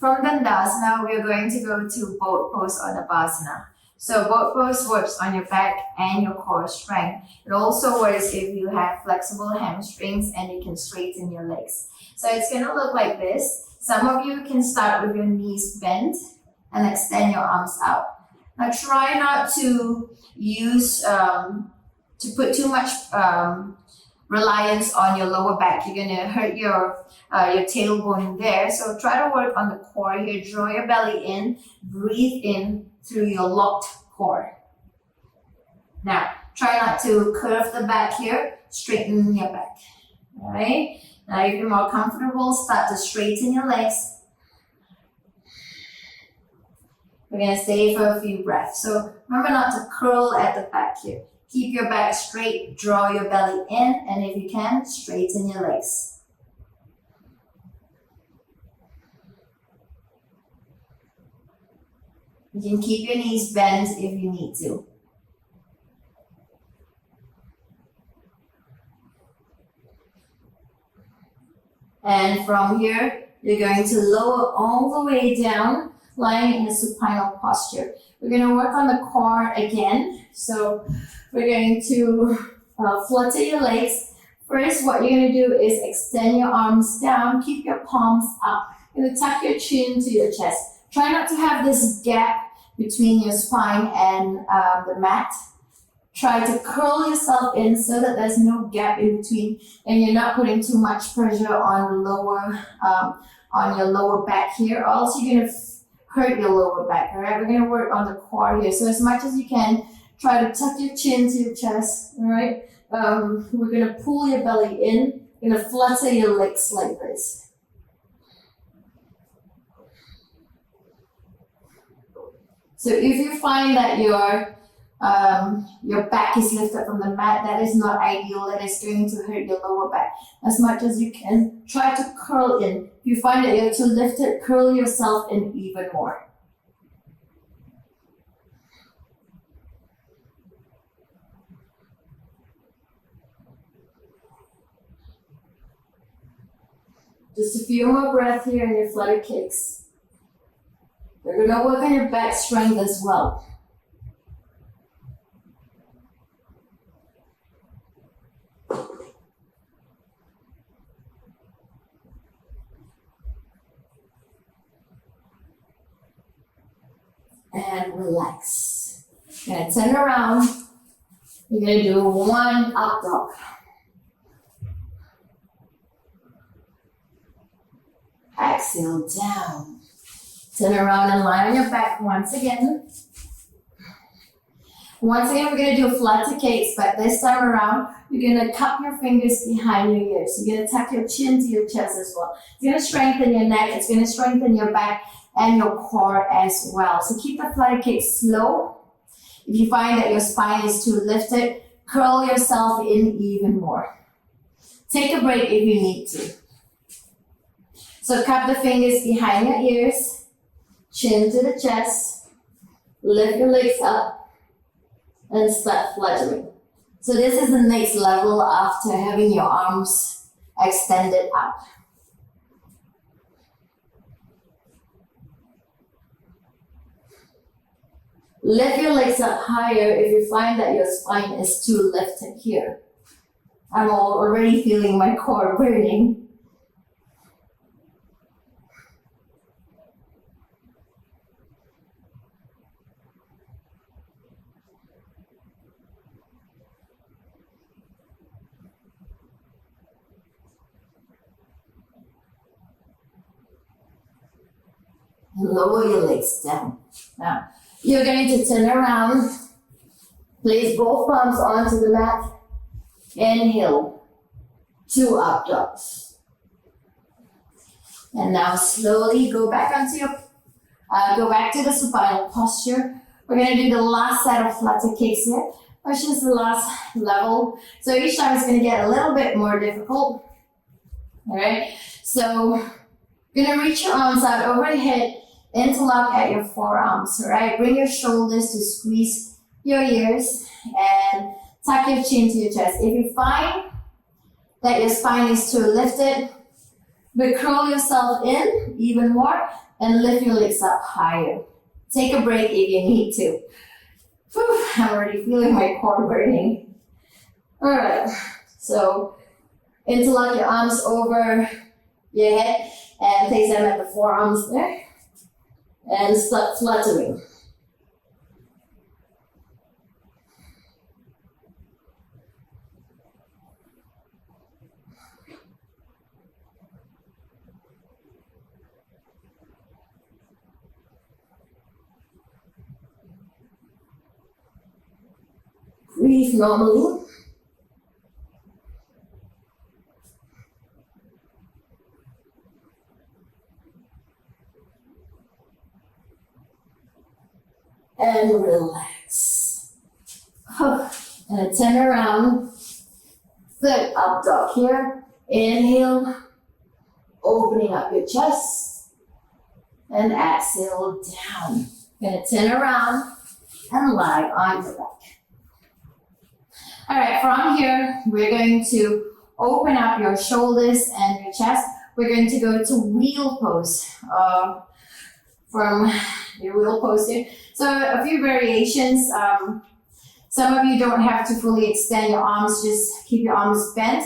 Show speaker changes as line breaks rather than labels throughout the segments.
From Dandasana, we are going to go to boat pose or Navasana. So boat pose works on your back and your core strength. It also works if you have flexible hamstrings and you can straighten your legs. So it's going to look like this. Some of you can start with your knees bent and extend your arms out. Now try not to use, to put too much reliance on your lower back. You're going to hurt your tailbone there. So try to work on the core here. Draw your belly in, breathe in through your locked core. Now, try not to curve the back here, straighten your back. All right? Now, if you're more comfortable, start to straighten your legs. We're going to stay for a few breaths. So remember not to curl at the back here. Keep your back straight, draw your belly in, and if you can, straighten your legs. You can keep your knees bent if you need to. And from here, you're going to lower all the way down, lying in a supinal posture. We're going to work on the core again. So we're going to flutter your legs. First, what you're going to do is extend your arms down, keep your palms up. You're going to tuck your chin to your chest. Try not to have this gap between your spine and the mat. Try to curl yourself in so that there's no gap in between and you're not putting too much pressure on the lower, on your lower back here. Also, you're going to hurt your lower back, all right? We're going to work on the core here. So as much as you can, try to tuck your chin to your chest, all right? We're going to pull your belly in. You're going to flutter your legs like this. So if you find that your back is lifted from the mat, that is not ideal. That is going to hurt your lower back. As much as you can, try to curl in. If you find that you're too lifted, curl yourself in even more. Just a few more breaths here in your flutter kicks. We're going to work on your back strength as well. And relax. You're going to turn around. You're going to do one up dog. Exhale down. Turn around and lie on your back once again. Once again, we're going to do flutter kicks, but this time around, you're going to cup your fingers behind your ears. You're going to tuck your chin to your chest as well. It's going to strengthen your neck. It's going to strengthen your back and your core as well. So keep the flutter kicks slow. If you find that your spine is too lifted, curl yourself in even more. Take a break if you need to. So cup the fingers behind your ears. Chin to the chest, lift your legs up, and start fluttering. So this is the next level after having your arms extended out. Lift your legs up higher if you find that your spine is too lifted here. I'm already feeling my core burning. Lower your legs down. Now, you're going to turn around. Place both palms onto the mat. Inhale. 2 up dogs. And now slowly go back to the supinal posture. We're going to do the last set of flutter kicks here, which is the last level. So each time it's going to get a little bit more difficult. All right. So you're going to reach your arms out overhead. Interlock at your forearms, all right? Bring your shoulders to squeeze your ears and tuck your chin to your chest. If you find that your spine is too lifted, but curl yourself in even more and lift your legs up higher. Take a break if you need to. Whew, I'm already feeling my core burning. All right, so interlock your arms over your head and place them at the forearms there. And start fluttering. Breathe normally. And relax. And turn around. Third up dog here. Inhale, opening up your chest. And exhale down. Gonna turn around and lie on your back. All right, from here, we're going to open up your shoulders and your chest. We're going to go to wheel pose. From your wheel pose here. So a few variations. Some of you don't have to fully extend your arms, just keep your arms bent.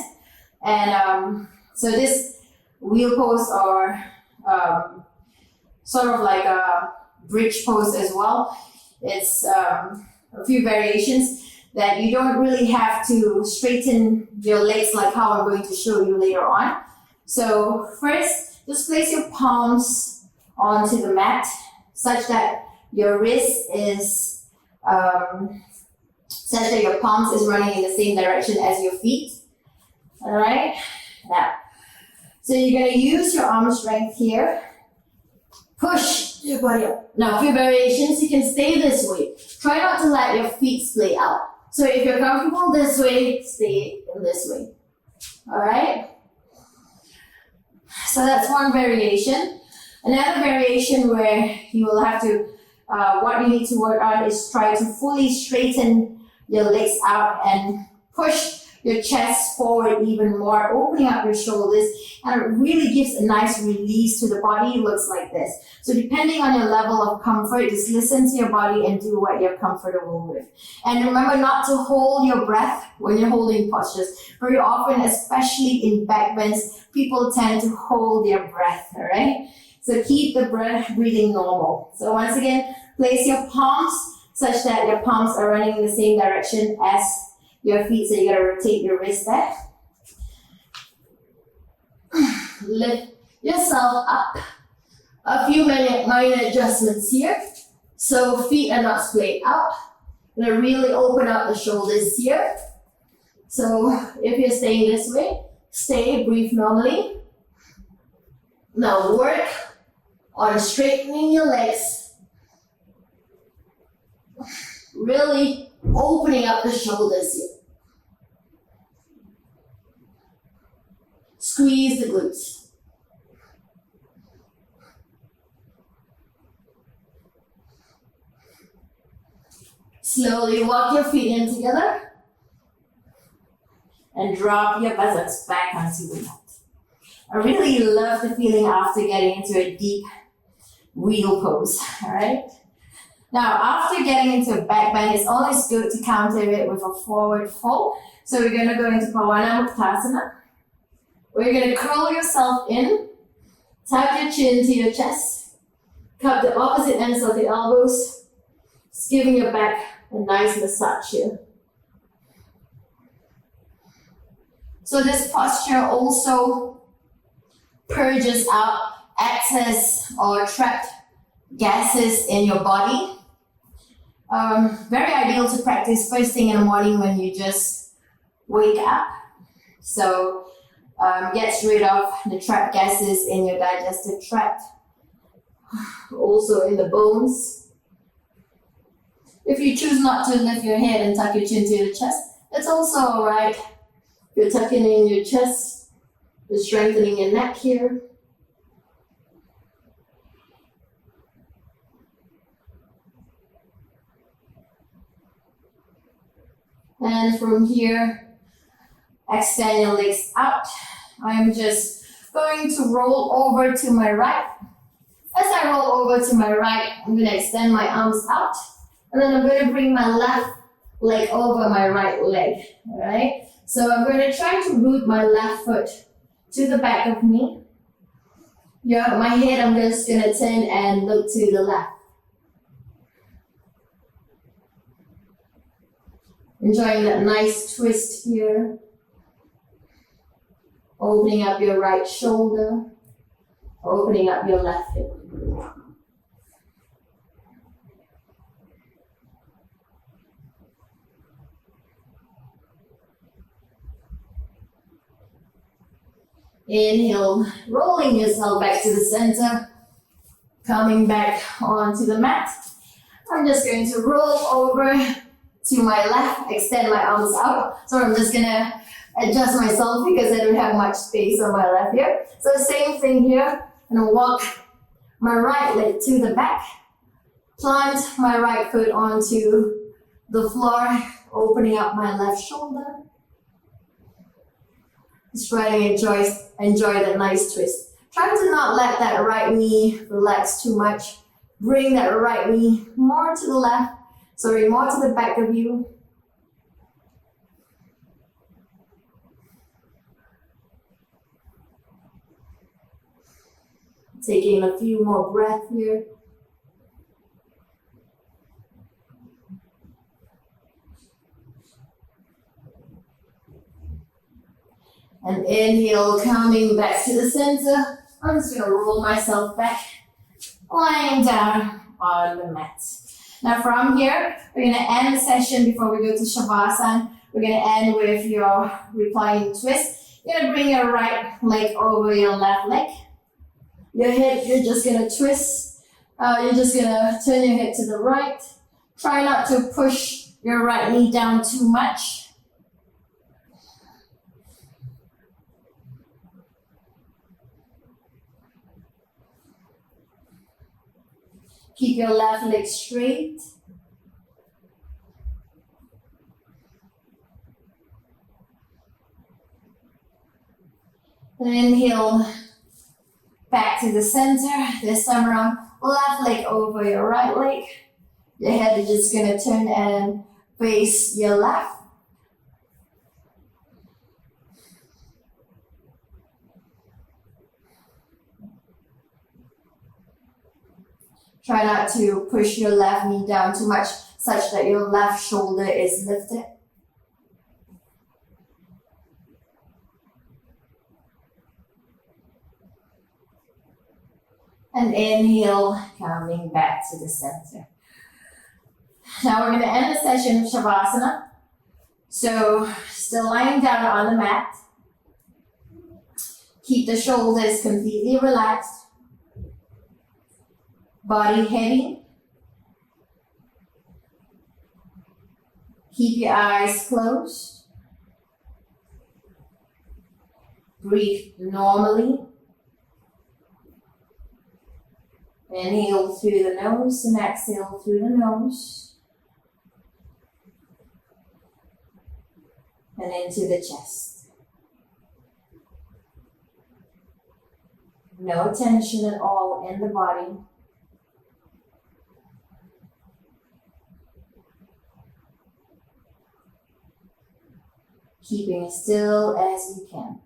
And so this wheel pose or sort of like a bridge pose as well. It's a few variations that you don't really have to straighten your legs like how I'm going to show you later on. So first, just place your palms onto the mat such that your wrist is, such that your palms is running in the same direction as your feet. All right, now, so you're gonna use your arm strength here. Push your body up. Now, a few variations, you can stay this way. Try not to let your feet splay out. So if you're comfortable this way, stay in this way. All right? So that's one variation. Another variation where you will have to, what you need to work on is try to fully straighten your legs out and push your chest forward even more, opening up your shoulders, and it really gives a nice release to the body. It looks like this. So depending on your level of comfort, just listen to your body and do what you're comfortable with. And remember not to hold your breath when you're holding postures. Very often, especially in back bends, people tend to hold their breath, all right? So keep the breathing normal. So once again, place your palms such that your palms are running in the same direction as your feet, so you gotta rotate your wrist there. Lift yourself up. A few minor adjustments here. So feet are not splayed out. You're gonna really open up the shoulders here. So if you're staying this way, stay, breathe normally. Now work on straightening your legs. Really opening up the shoulders here. Squeeze the glutes. Slowly walk your feet in together and drop your buttocks back onto the mat. I really love the feeling after getting into a deep wheel pose, all right? Now, after getting into a back bend, it's always good to counter it with a forward fold. So we're going to go into Parivartanasana. We're going to curl yourself in, tap your chin to your chest, cup the opposite ends of the elbows, just giving your back a nice massage here. So this posture also purges out excess or trapped gases in your body. Very ideal to practice first thing in the morning when you just wake up. So gets rid of the trapped gases in your digestive tract, also in the bones. If you choose not to lift your head and tuck your chin to your chest, it's also all right. You're tucking in your chest, you're strengthening your neck here. And from here, extend your legs out. I'm just going to roll over to my right As I roll over to my right, I'm going to extend my arms out. And then I'm going to bring my left leg over my right leg. All right? So I'm going to try to root my left foot to the back of me. Yeah, my head, I'm just going to turn and look to the left. Enjoying that nice twist here. Opening up your right shoulder. Opening up your left hip. Inhale, rolling yourself back to the center. Coming back onto the mat. I'm just going to roll over to my left, extend my arms out. So I'm just going to adjust myself because I don't have much space on my left here. So same thing here. I'm going to walk my right leg to the back. Plant my right foot onto the floor, opening up my left shoulder. Just try to enjoy that nice twist. Try to not let that right knee relax too much. Bring that right knee more to the left. Sorry, more to the back of you. Taking a few more breaths here. And inhale, coming back to the center. I'm just going to roll myself back, lying down on the mat. Now from here, we're going to end the session before we go to Shavasana. We're going to end with your reclining twist. You're going to bring your right leg over your left leg. Your head, you're just going to twist. You're just going to turn your head to the right. Try not to push your right knee down too much. Keep your left leg straight. And inhale back to the center. This time around, left leg over your right leg. Your head is just going to turn and face your left. Try not to push your left knee down too much, such that your left shoulder is lifted. And inhale, coming back to the center. Now we're going to end the session with Shavasana. So, still lying down on the mat. Keep the shoulders completely relaxed. Body heavy. Keep your eyes closed. Breathe normally. Inhale through the nose and exhale through the nose. And into the chest. No tension at all in the body. Keeping as still as you can.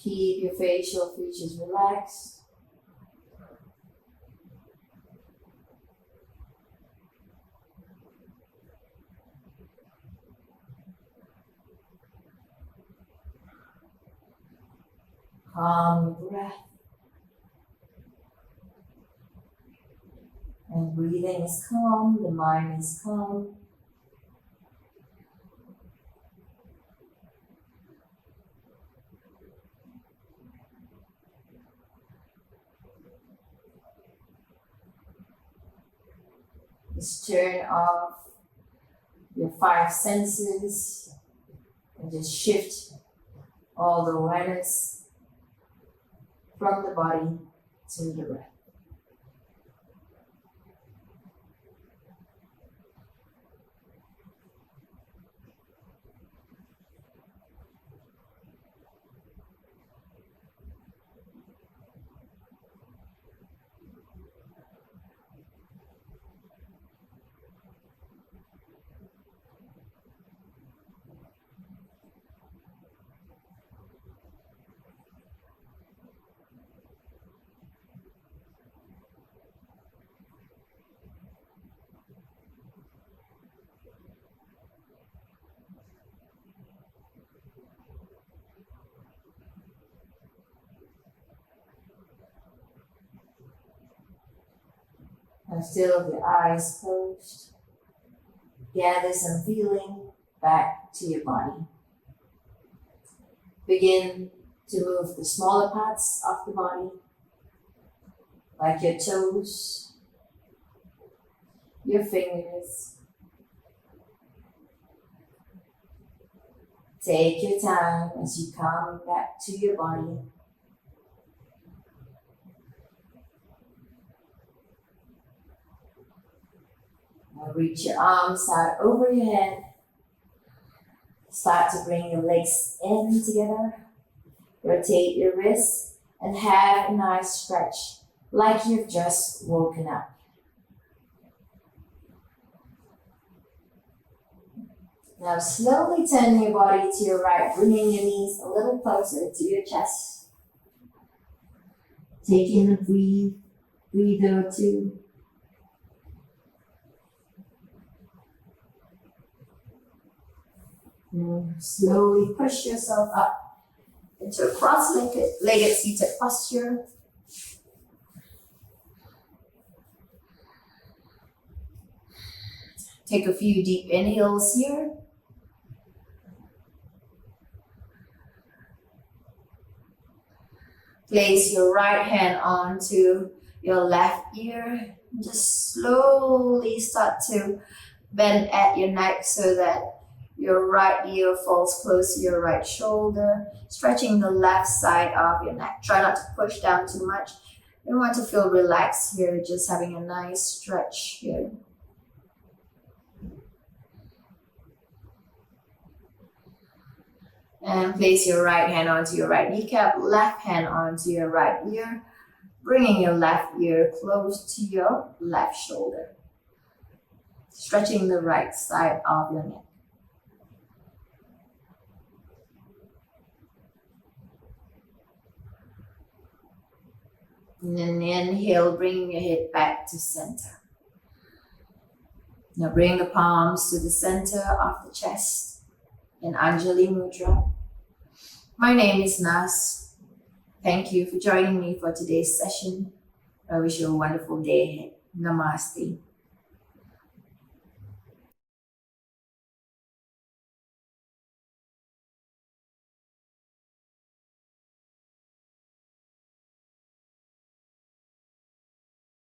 Keep your facial features relaxed. Calm your breath. And breathing is calm, the mind is calm. Just turn off your 5 senses and just shift all the awareness from the body to the right. And still with your eyes closed, gather some feeling back to your body. Begin to move the smaller parts of the body, like your toes, your fingers. Take your time as you come back to your body. Now reach your arms out over your head. Start to bring your legs in together. Rotate your wrists and have a nice stretch, like you've just woken up. Now slowly turn your body to your right, bringing your knees a little closer to your chest. Take in a breather or two. And slowly push yourself up into a cross-legged seated posture. Take a few deep inhales here. Place your right hand onto your left ear. Just slowly start to bend at your neck so that your right ear falls close to your right shoulder, stretching the left side of your neck. Try not to push down too much. You want to feel relaxed here, just having a nice stretch here. And place your right hand onto your right kneecap, left hand onto your right ear, bringing your left ear close to your left shoulder, stretching the right side of your neck. And then inhale, bringing your head back to center. Now bring the palms to the center of the chest in Anjali Mudra. My name is Nas. Thank you for joining me for today's session. I wish you a wonderful day ahead. Namaste.